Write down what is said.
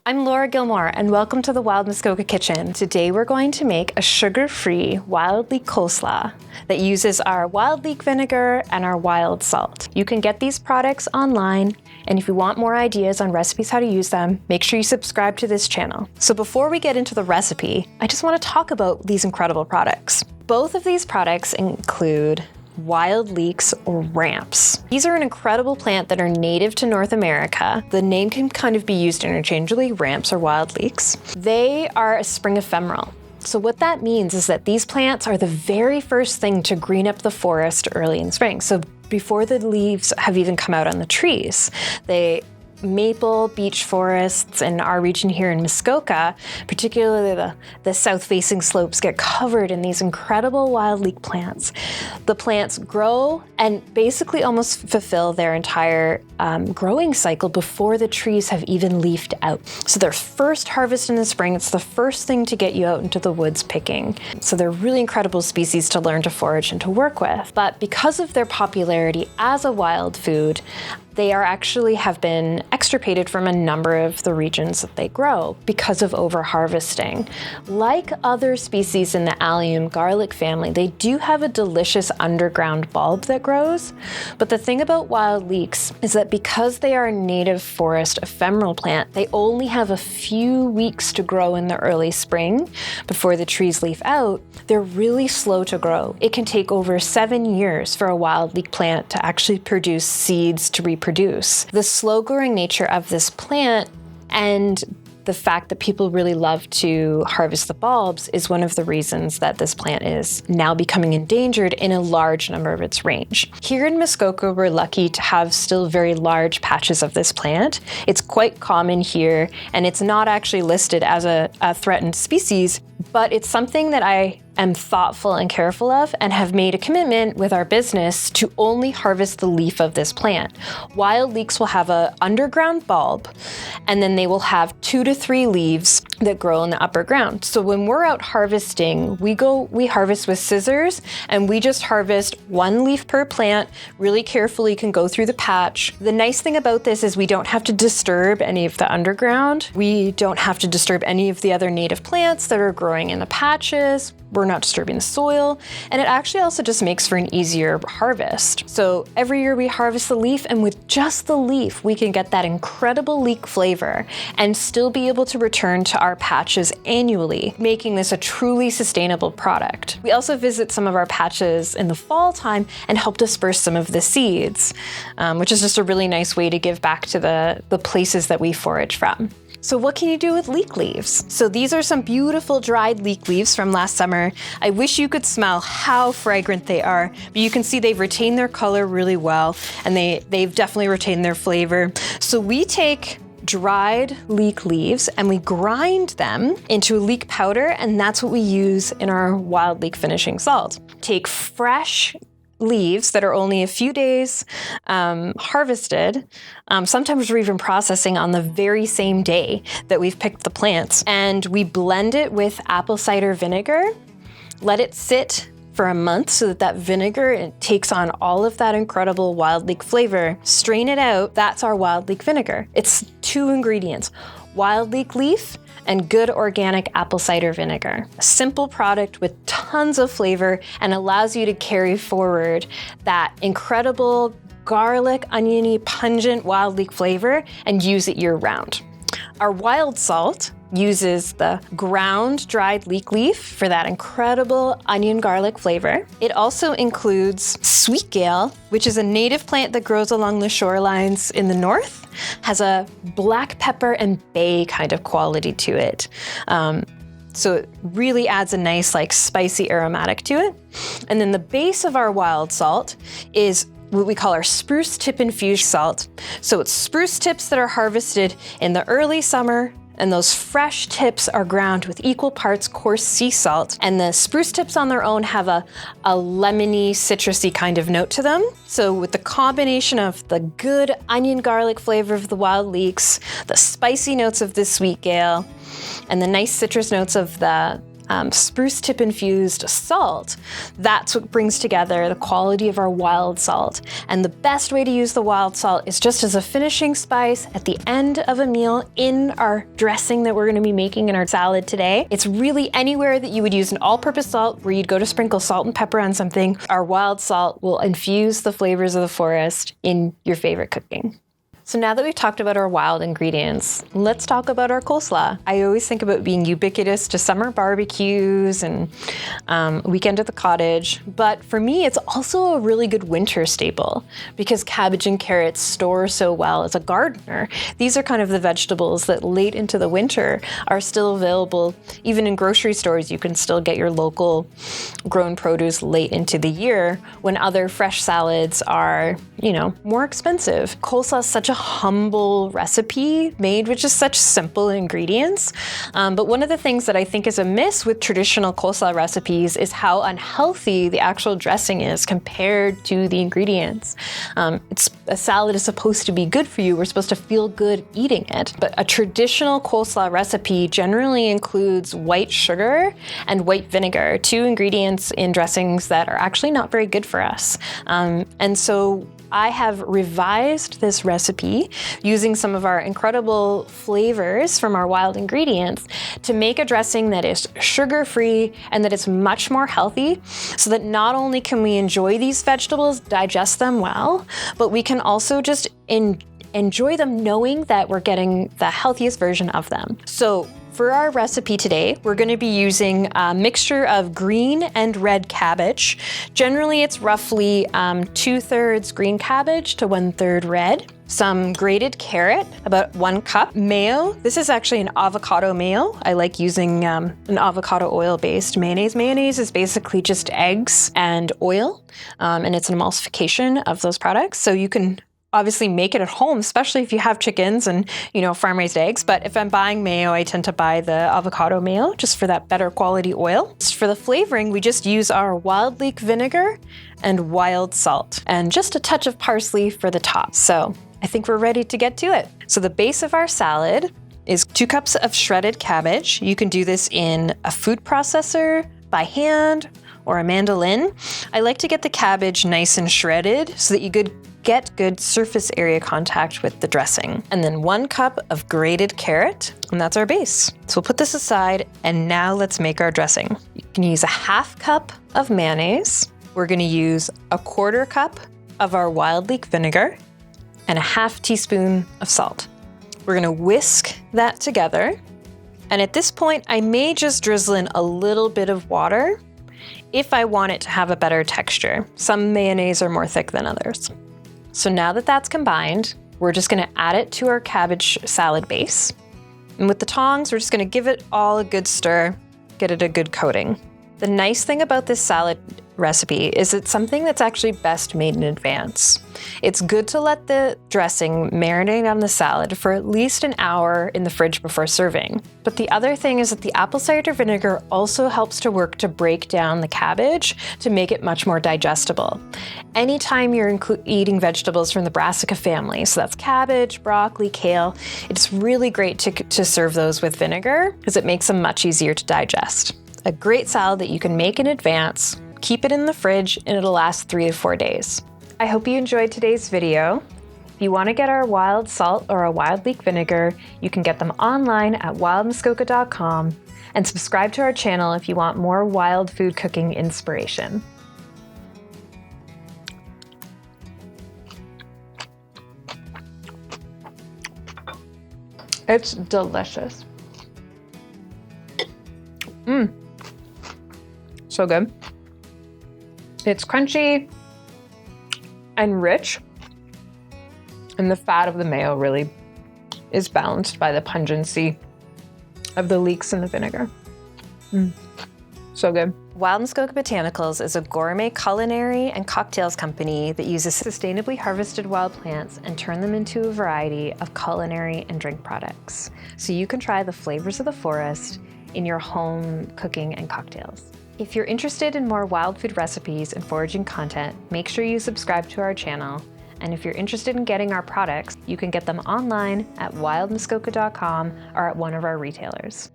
I'm Laura Gilmore, and welcome to the Wild Muskoka Kitchen. Today we're going to make a sugar-free wild leek coleslaw that uses our wild leek vinegar and our wild salt. You can get these products online, and if you want more ideas on recipes how to use them, make sure you subscribe to this channel. So before we get into the recipe, I just want to talk about these incredible products. Both of these products include Wild Leeks or ramps. These are an incredible plant that are native to North America. The name can kind of be used interchangeably, ramps or wild leeks. They are a spring ephemeral. So what that means is that these plants are the very first thing to green up the forest early in spring. So before the leaves have even come out on the trees, maple beech forests in our region here in Muskoka, particularly the south-facing slopes, get covered in these incredible wild leek plants. The plants grow and basically almost fulfill their entire growing cycle before the trees have even leafed out. So they're first harvested in the spring. It's the first thing to get you out into the woods picking. So they're really incredible species to learn to forage and to work with. But because of their popularity as a wild food, they have been extirpated from a number of the regions that they grow because of over-harvesting. Like other species in the allium garlic family, they do have a delicious underground bulb that grows. But the thing about wild leeks is that because they are a native forest ephemeral plant, they only have a few weeks to grow in the early spring before the trees leaf out. They're really slow to grow. It can take over 7 years for a wild leek plant to actually produce seeds to reproduce. The slow-growing nature of this plant and the fact that people really love to harvest the bulbs is one of the reasons that this plant is now becoming endangered in a large number of its range. Here in Muskoka, we're lucky to have still very large patches of this plant. It's quite common here, and it's not actually listed as a threatened species, but it's something that I am thoughtful and careful of and have made a commitment with our business to only harvest the leaf of this plant. Wild leeks will have an underground bulb, and then they will have 2 to 3 leaves that grow in the upper ground. So when we're out harvesting, we harvest with scissors, and we just harvest 1 leaf per plant, really carefully can go through the patch. The nice thing about this is we don't have to disturb any of the underground. We don't have to disturb any of the other native plants that are growing in the patches. We're not disturbing the soil, and it actually also just makes for an easier harvest. So every year we harvest the leaf, and with just the leaf, we can get that incredible leek flavor and still be able to return to our patches annually, making this a truly sustainable product. We also visit some of our patches in the fall time and help disperse some of the seeds, which is just a really nice way to give back to the places that we forage from. So what can you do with leek leaves? So these are some beautiful dried leek leaves from last summer. I wish you could smell how fragrant they are, but you can see they've retained their color really well, and they've definitely retained their flavor. So we take dried leek leaves and we grind them into a leek powder, and that's what we use in our wild leek finishing salt. Take fresh leaves that are only a few days harvested. Sometimes we're even processing on the very same day that we've picked the plants. And we blend it with apple cider vinegar, let it sit for a month so that vinegar takes on all of that incredible wild leek flavor. Strain it out. That's our wild leek vinegar. It's 2 ingredients: wild leek leaf and good organic apple cider vinegar. A simple product with tons of flavor and allows you to carry forward that incredible garlic, oniony, pungent wild leek flavor and use it year-round. Our wild salt uses the ground dried leek leaf for that incredible onion garlic flavor. It also includes sweet gale, which is a native plant that grows along the shorelines in the north, has a black pepper and bay kind of quality to it. So it really adds a nice spicy aromatic to it. And then the base of our wild salt is what we call our spruce tip infused salt. So it's spruce tips that are harvested in the early summer, and those fresh tips are ground with equal parts coarse sea salt. And the spruce tips on their own have a lemony, citrusy kind of note to them. So with the combination of the good onion garlic flavor of the wild leeks, the spicy notes of the sweet gale, and the nice citrus notes of the spruce tip infused salt, that's what brings together the quality of our wild salt. And the best way to use the wild salt is just as a finishing spice at the end of a meal in our dressing that we're gonna be making in our salad today. It's really anywhere that you would use an all-purpose salt where you'd go to sprinkle salt and pepper on something. Our wild salt will infuse the flavors of the forest in your favorite cooking. So now that we've talked about our wild ingredients, let's talk about our coleslaw. I always think about being ubiquitous to summer barbecues and weekend at the cottage, but for me, it's also a really good winter staple because cabbage and carrots store so well as a gardener. These are kind of the vegetables that late into the winter are still available. Even in grocery stores, you can still get your local grown produce late into the year when other fresh salads are, more expensive. Coleslaw is such a humble recipe made with just such simple ingredients. But one of the things that I think is amiss with traditional coleslaw recipes is how unhealthy the actual dressing is compared to the ingredients. A salad is supposed to be good for you. We're supposed to feel good eating it. But a traditional coleslaw recipe generally includes white sugar and white vinegar, two ingredients in dressings that are actually not very good for us. And so I have revised this recipe using some of our incredible flavors from our wild ingredients to make a dressing that is sugar-free and that is much more healthy, so that not only can we enjoy these vegetables, digest them well, but we can also just enjoy them knowing that we're getting the healthiest version of them. So for our recipe today, we're going to be using a mixture of green and red cabbage. Generally, it's roughly 2/3 green cabbage to 1/3 red. Some grated carrot, about 1 cup. Mayo, this is actually an avocado mayo. I like using an avocado oil-based mayonnaise. Mayonnaise is basically just eggs and oil, and it's an emulsification of those products. So you can obviously make it at home, especially if you have chickens and, farm-raised eggs. But if I'm buying mayo, I tend to buy the avocado mayo just for that better quality oil. For the flavoring, we just use our wild leek vinegar and wild salt and just a touch of parsley for the top. So I think we're ready to get to it. So the base of our salad is 2 cups of shredded cabbage. You can do this in a food processor, by hand, or a mandolin. I like to get the cabbage nice and shredded so that you get good surface area contact with the dressing. And then 1 cup of grated carrot, and that's our base. So we'll put this aside, and now let's make our dressing. You can use a 1/2 cup of mayonnaise. We're gonna use a 1/4 cup of our wild leek vinegar and a 1/2 teaspoon of salt. We're gonna whisk that together. And at this point, I may just drizzle in a little bit of water if I want it to have a better texture. Some mayonnaise are more thick than others. So now that that's combined, we're just gonna add it to our cabbage salad base. And with the tongs, we're just gonna give it all a good stir, get it a good coating. The nice thing about this salad recipe is it's something that's actually best made in advance. It's good to let the dressing marinate on the salad for at least an hour in the fridge before serving. But the other thing is that the apple cider vinegar also helps to work to break down the cabbage to make it much more digestible. Anytime you're eating vegetables from the brassica family, so that's cabbage, broccoli, kale, it's really great to serve those with vinegar because it makes them much easier to digest. A great salad that you can make in advance, keep it in the fridge, and it'll last 3 to 4 days. I hope you enjoyed today's video. If you want to get our wild salt or our wild leek vinegar, you can get them online at wildmuskoka.com, and subscribe to our channel if you want more wild food cooking inspiration. It's delicious. So good. It's crunchy and rich, and the fat of the mayo really is balanced by the pungency of the leeks and the vinegar. So good. Wild Muskoka Botanicals is a gourmet culinary and cocktails company that uses sustainably harvested wild plants and turn them into a variety of culinary and drink products. So you can try the flavors of the forest in your home cooking and cocktails. If you're interested in more wild food recipes and foraging content, make sure you subscribe to our channel. And if you're interested in getting our products, you can get them online at wildmuskoka.com or at one of our retailers.